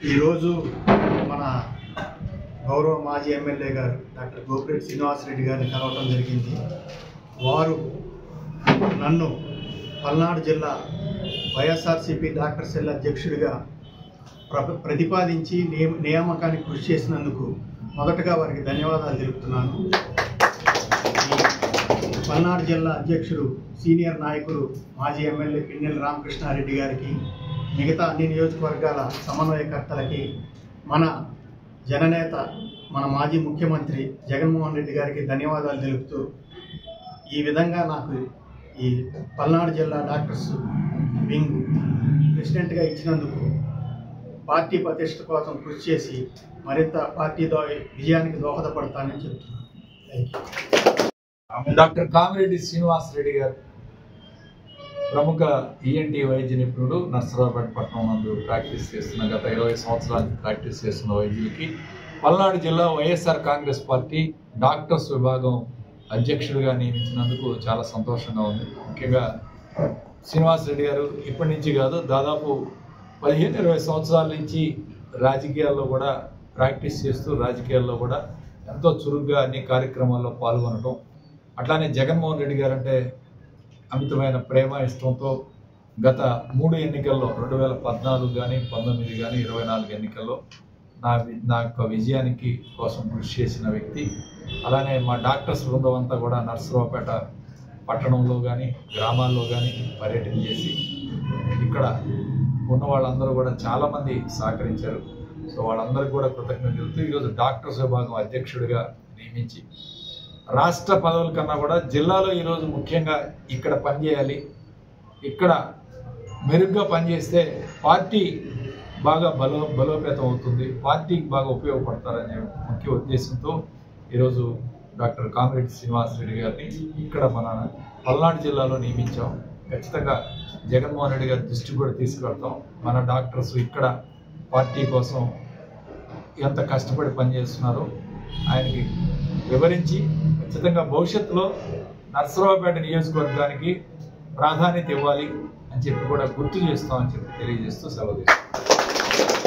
ఈరోజు మన గౌరవ మాజీ ఎమ్మెల్యే గారు డాక్టర్ గోపిరెడ్డి శ్రీనివాసరెడ్డి గారిని కలవటం జరిగింది. వారు నన్ను పల్నాడు జిల్లా వైఎస్ఆర్సీపీ డాక్టర్ సెల్ అధ్యక్షుడిగా ప్రతిపాదించి నియామకానికి కృషి చేసినందుకు మొదటగా వారికి ధన్యవాదాలు తెలుపుతున్నాను. పల్నాడు జిల్లా అధ్యక్షుడు సీనియర్ నాయకులు మాజీ ఎమ్మెల్యే పిన్నెల రామకృష్ణారెడ్డి గారికి, మిగతా అన్ని నియోజకవర్గాల సమన్వయకర్తలకి, మన జననేత మన మాజీ ముఖ్యమంత్రి జగన్మోహన్ రెడ్డి గారికి ధన్యవాదాలు తెలుపుతూ, ఈ విధంగా నాకు ఈ పల్నాడు జిల్లా డాక్టర్స్ వింగ్ ప్రెసిడెంట్గా ఇచ్చినందుకు పార్టీ ప్రతిష్ట కోసం కృషి చేసి మరింత పార్టీ విజయానికి దోహదపడతానని చెప్తున్నాను. డాక్టర్ కామిరెడ్డి శ్రీనివాసరెడ్డి గారు ప్రముఖ ఈఎన్టీ వైద్య నిపుణుడు, నర్సరావుపేట పట్టణం నందు ప్రాక్టీస్ చేస్తున్న గత 20 సంవత్సరాలు ప్రాక్టీస్ చేస్తున్న వైద్యులకి పల్నాడు జిల్లా వైఎస్ఆర్ కాంగ్రెస్ పార్టీ డాక్టర్స్ విభాగం అధ్యక్షుడిగా నియమించినందుకు చాలా సంతోషంగా ఉంది. ముఖ్యంగా శ్రీనివాసరెడ్డి గారు ఇప్పటి నుంచి కాదు, దాదాపు 15-20 సంవత్సరాల నుంచి రాజకీయాల్లో కూడా ప్రాక్టీస్ చేస్తూ రాజకీయాల్లో కూడా ఎంతో చురుగ్గా అన్ని కార్యక్రమాల్లో పాల్గొనటం, అట్లానే జగన్మోహన్ రెడ్డి గారు అంటే అమితమైన ప్రేమ ఇష్టంతో గత 3 ఎన్నికల్లో 2014 కానీ 19 కానీ 24 ఎన్నికల్లో నా యొక్క విజయానికి కోసం కృషి చేసిన వ్యక్తి. అలానే మా డాక్టర్స్ బృందం అంతా కూడా నర్సరావుపేట పట్టణంలో కానీ గ్రామాల్లో కానీ పర్యటన చేసి ఇక్కడ ఉన్న వాళ్ళందరూ కూడా చాలామంది సహకరించారు. సో వాళ్ళందరికీ కూడా కృతజ్ఞతలు తెలుపుతూ ఈరోజు డాక్టర్స్ విభాగం అధ్యక్షుడిగా నియమించి రాష్ట్ర పదవుల కన్నా కూడా జిల్లాలో ఈరోజు ముఖ్యంగా ఇక్కడ పనిచేయాలి, ఇక్కడ మెరుగ్గా పనిచేస్తే పార్టీ బాగా బలోపేతం అవుతుంది, పార్టీకి బాగా ఉపయోగపడతారనే ముఖ్య ఉద్దేశంతో ఈరోజు డాక్టర్ కామిరెడ్డి శ్రీనివాసరెడ్డి గారిని ఇక్కడ మన పల్నాడు జిల్లాలో నియమించాం. ఖచ్చితంగా జగన్మోహన్ రెడ్డి గారి దృష్టికి కూడా తీసుకెళ్తాం. మన డాక్టర్స్ ఇక్కడ పార్టీ కోసం ఎంత కష్టపడి పనిచేస్తున్నారో ఆయనకి వివరించి ఖచ్చితంగా భవిష్యత్తులో నర్సరావుపేట నియోజకవర్గానికి ప్రాధాన్యత ఇవ్వాలి అని చెప్పి కూడా గుర్తు చేస్తామని చెప్పి తెలియజేస్తూ సెలవు తీసుకుంటాం.